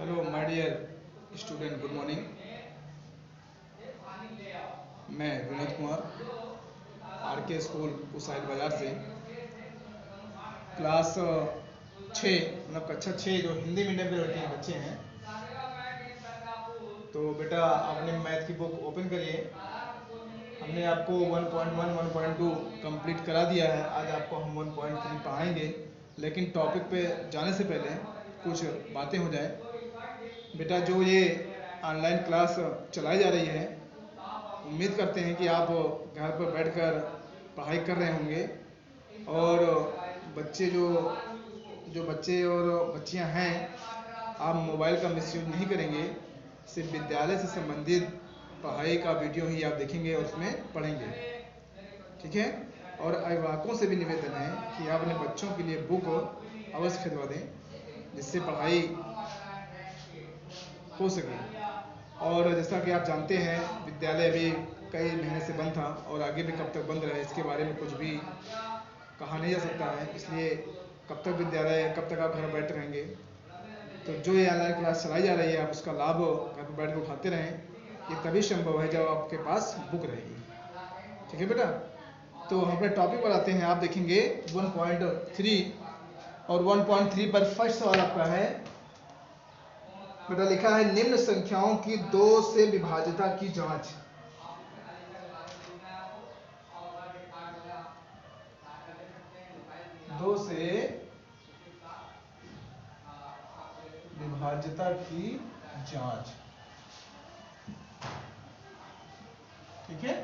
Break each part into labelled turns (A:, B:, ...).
A: Hello my dear student, good morning. मैं Vinod Kumar R K school Kusail Bazar से class 6 मतलब कक्षा 6 जो हिंदी मीडियम के लड़के बच्चे हैं। तो बेटा आपने मैथ की बुक ओपन करिए। हमने आपको 1.1 1.2 कंप्लीट करा दिया है। आज आपको हम 1.3 पढ़ाएंगे, लेकिन टॉपिक पे जाने से पहले कुछ बातें हो जाए। बेटा जो ये ऑनलाइन क्लास चलाई जा रही है, उम्मीद करते हैं कि आप घर पर बैठकर पढ़ाई कर रहे होंगे और बच्चे जो बच्चे और बच्चियां हैं, आप मोबाइल का मिसयूज नहीं करेंगे। सिर्फ विद्यालय से संबंधित पढ़ाई का वीडियो ही आप देखेंगे और उसमें पढ़ेंगे, ठीक है। और अभिभावकों से भी निवेदन है कि आप अपने बच्चों के लिए बुक अवश्य खरीदवा दें, जिससे पढ़ाई हो सके। और जैसा कि आप जानते हैं, विद्यालय अभी कई महीने से बंद था और आगे भी कब तक बंद रहे इसके बारे में कुछ भी कहा नहीं जा सकता है। इसलिए कब तक विद्यालय, कब तक आप घर बैठे रहेंगे। तो जो ये ऑनलाइन क्लास चलाई जा रही है, आप उसका लाभ घर पर बैठ कर उठाते रहें। ये तभी संभव है जब आपके पास बुक रहेगी, ठीक है बेटा। तो हम अपने टॉपिक पर आते हैं। आप देखेंगे 1.3 और 1.3 पर फर्स्ट सवाल आपका है बेटा, लिखा है निम्न संख्याओं की 2 से विभाज्यता की जांच। दो से विभाज्यता की जांच, ठीक है।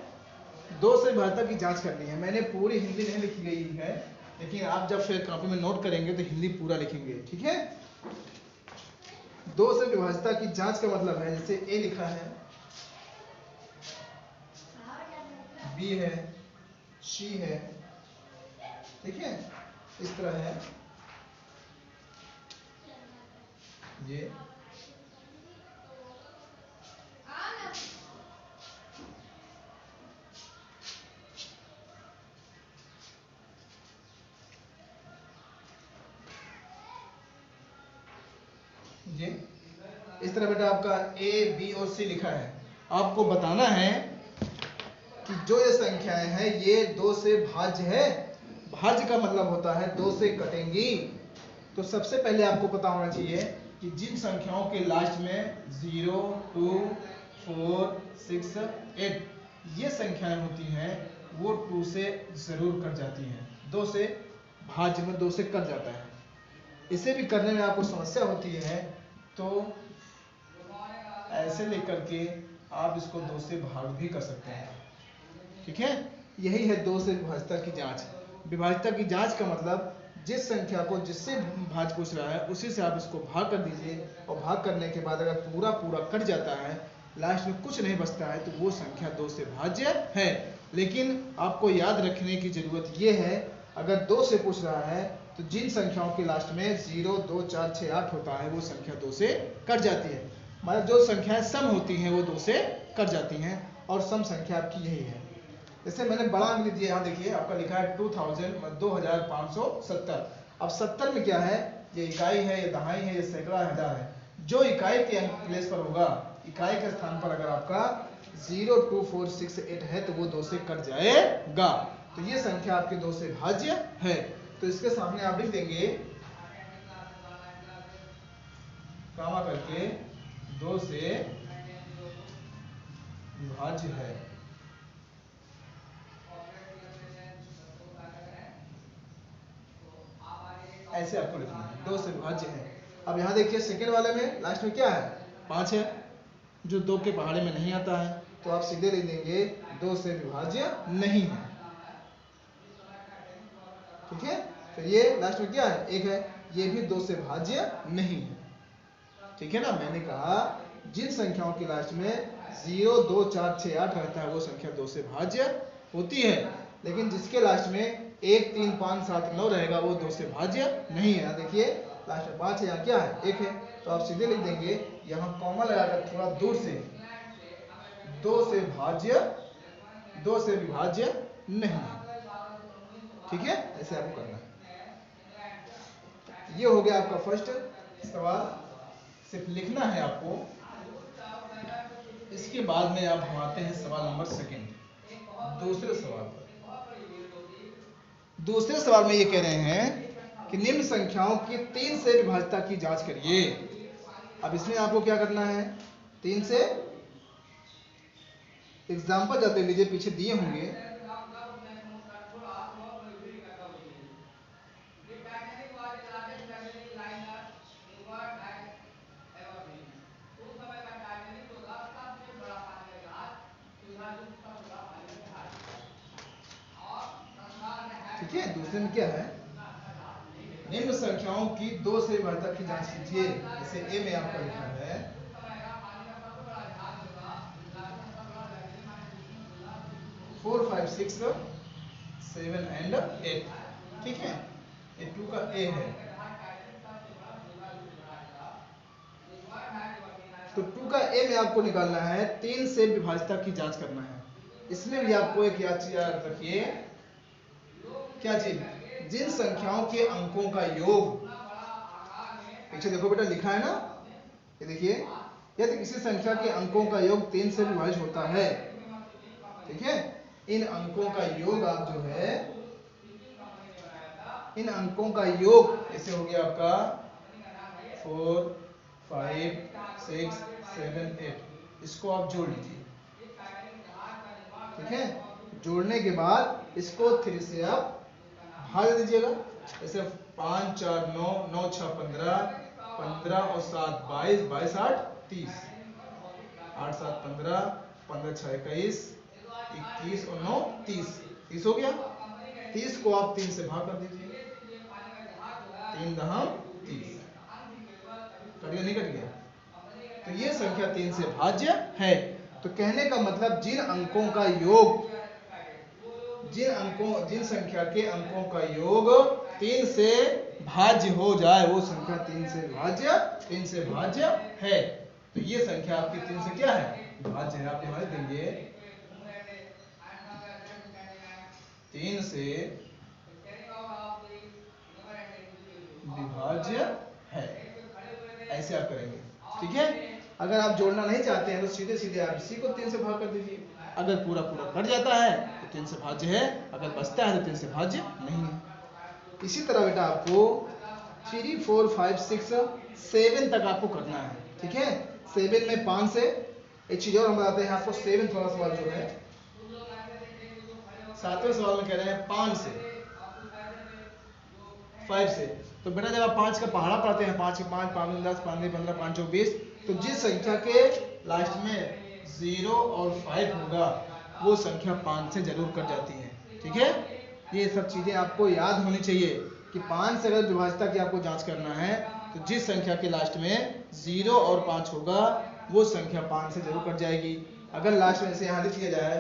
A: 2 से विभाज्यता की जांच करनी है। मैंने पूरी हिंदी नहीं लिखी गई है, लेकिन आप जब फिर कॉपी में नोट करेंगे तो हिंदी पूरा लिखेंगे, ठीक है। 2 से विभाज्यता की जांच का मतलब है, जैसे ए लिखा है, बी है, सी है, ठीक है, इस तरह है ये। ये इस तरह बेटा आपका ए, बी और सी लिखा है। आपको बताना है कि जो ये संख्याएं हैं ये 2 से भाज्य है। भाज्य का मतलब होता है 2 से कटेंगी। तो सबसे पहले आपको पता होना चाहिए कि जिन संख्याओं के लास्ट में 0, 2, 4, 6, 8 ये संख्याएं होती हैं, वो 2 से जरूर कट जाती हैं। 2 से भाज्य में 2 से कट जाता है। इसे भी करने में आपको समस्या होती है, तो ऐसे लेकर के आप इसको 2 से भाग भी कर सकते हैं, ठीक है। यही है 2 से विभाज्यता की जांच। विभाज्यता की जांच का मतलब जिस संख्या को जिससे भाज्य पूछ रहा है उसी से आप इसको भाग कर दीजिए, और भाग करने के बाद अगर पूरा कट जाता है, लास्ट में कुछ नहीं बचता है, तो वो संख्या 2 से भाज्य है। लेकिन आपको याद रखने की जरूरत ये है, अगर 2 से पूछ रहा है तो जिन संख्याओं के लास्ट में 0, 2, 4, 6, 8 होता है, वो संख्या 2 से कट जाती है। मतलब जो संख्याएं सम होती हैं वो 2 से कट जाती हैं, और सम संख्या आपकी यही है। जैसे मैंने बड़ा अंक लिख दिया, यहाँ देखिए आपका लिखा है 2570। अब 70 में क्या है, ये इकाई है, ये दहाई है, ये सैकड़ा, हजार है। जो इकाई के अंक प्लेस पर होगा, इकाई के स्थान पर अगर आपका 0, 2, 4, 6, 8 है, तो वो 2 से कट जाएगा। तो ये संख्या आपके 2 से भाज्य है। तो इसके सामने आप लिख देंगे कामा करके 2 से विभाज्य है। ऐसे आपको लिखना है, 2 से विभाज्य है। अब यहाँ देखिए सेकेंड वाले में लास्ट में क्या है, 5 है, जो 2 के पहाड़े में नहीं आता है, तो आप सीधे लिख देंगे 2 से विभाज्य नहीं है, ठीक है। फिर ये लास्ट में क्या है, 1 है, ये भी 2 से भाज्य नहीं है, ठीक है ना। मैंने कहा जिन संख्याओं के लास्ट में 0, 2, 4, 6, 8 रहता है, वो संख्या 2 से भाज्य होती है। लेकिन जिसके लास्ट में 1, 3, 5, 7, 9 रहेगा, वो 2 से भाज्य नहीं है। देखिए लास्ट में 5 है, यहाँ क्या है, 1 है, तो आप सीधे लिख देंगे, यहाँ कॉमा लगाकर थोड़ा दूर से 2 से भाज्य, 2 से विभाज्य नहीं है, ठीक है। ऐसे आपको करना है। ये हो गया आपका फर्स्ट सवाल। सिर्फ लिखना है आपको। इसके बाद में आप हम आते हैं सवाल नंबर सेकंड, दूसरे सवाल पर। दूसरे सवाल में ये कह रहे हैं कि निम्न संख्याओं की 3 से विभाज्यता की जांच करिए। अब इसमें आपको क्या करना है, 3 से एग्जाम्पल जाते लीजिए, पीछे दिए होंगे। ठीक है, दूसरे में क्या है, निम्न संख्याओं की 2 से विभाज्यता की जांच कीजिए। जैसे ए में आपका लिखा है 4 5 6 7 एंड 8। ठीक है, ये 2 का ए है। तो 2 का ए में आपको निकालना है, 3 से विभाज्यता की जांच करना है। इसमें भी आपको एक चीज याद रखिए, क्या चीज, जिन संख्याओं के अंकों का योग, पीछे देखो बेटा लिखा है ना, ये देखिए, यदि किसी संख्या के अंकों का योग 3 से विभाजित होता है, ठीक है, इन अंकों का योग आप जो है, इन अंकों का योग ऐसे हो गया आपका 4 5 6 7 8, इसको आप जोड़ लीजिए। ठीक है, जोड़ने के बाद इसको 3 से आप भाग दीजिएगा। जैसे 5 4 9, 9 6 15, 15 और 7 22, 22 8 30, 8 7 15, 15 6 21, 21 और 9 30, 30 हो गया। 30 को आप 3 से भाग कर दीजिए, 3 दहम 30, कट गया नहीं कट गया? तो ये संख्या 3 से भाज्य है। तो कहने का मतलब जिन अंकों का योग, जिन संख्या के अंकों का योग 3 से भाज्य हो जाए, वो संख्या 3 से भाज्य है। तो ये संख्या आपकी 3 से क्या है, भाज्य है। आप यहाँ देंगे 3 से विभाज्य है, ऐसे आप करेंगे। ठीक है, अगर आप जोड़ना नहीं चाहते हैं तो सीधे सीधे आप इसी को 3 से भाग कर दीजिए। अगर पूरा पूरा कट जाता है तो 3 से भाज्य है, अगर बचता है तो 3 से भाज्य नहीं है। इसी तरह बेटा आपको 3 4 5 6 7 तक आपको करना है। ठीक है, 7 में 5 से एक चीज और हम बताते हैं आपको। 7 वाला सवाल जो है, 7वें सवाल में कह रहे हैं 5 से 5 से। तो बेटा जब आप 5 का पहाड़ा पढ़ते हैं, 5 के 5 5 10 5 15 5 24, तो जिस संख्या के लास्ट में 0 और 5 होगा वो संख्या 5 से जरूर कट जाती है। ठीक है, ये सब चीजें आपको याद होनी चाहिए कि 5 से अगर विभाज्यता की आपको जांच करना है तो जिस संख्या के लास्ट में 0 और 5 होगा वो संख्या 5 से जरूर कट जाएगी। अगर लास्ट में से यहाँ लिख लिया जाए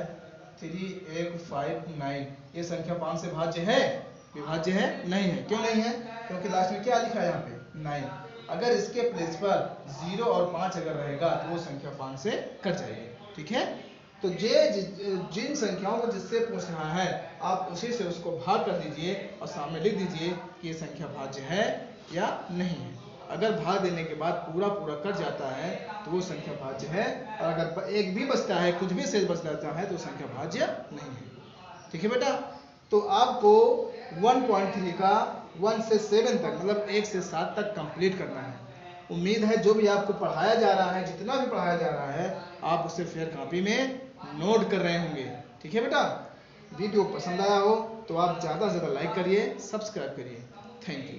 A: 3 8 5 9, ये संख्या 5 से भाज्य है, विभाज्य है? नहीं है। क्यों नहीं है? क्योंकि लास्ट में क्या लिखा है यहाँ पे 9। अगर इसके प्लेस पर 0 और 5 अगर रहेगा तो वो संख्या 5 से कट जाएगी। ठीक है, तो जिन संख्याओं को जिससे पूछ रहा है आप उसी से उसको भाग कर दीजिए और सामने लिख दीजिए कि ये संख्या भाज्य है या नहीं है। अगर भाग देने के बाद पूरा पूरा कट जाता है तो वो संख्या भाज्य है, और अगर एक भी बचता है, कुछ भी शेष बच जाता है तो संख्या भाज्य नहीं है। ठीक है बेटा, तो आपको 1.3 का 1 से 7 तक, मतलब 1 से 7 तक कंप्लीट करना है। उम्मीद है जो भी आपको पढ़ाया जा रहा है, जितना भी पढ़ाया जा रहा है, आप उसे फेयर कॉपी में नोट कर रहे होंगे। ठीक है बेटा, वीडियो पसंद आया हो तो आप ज़्यादा से ज़्यादा लाइक करिए, सब्सक्राइब करिए। Thank you.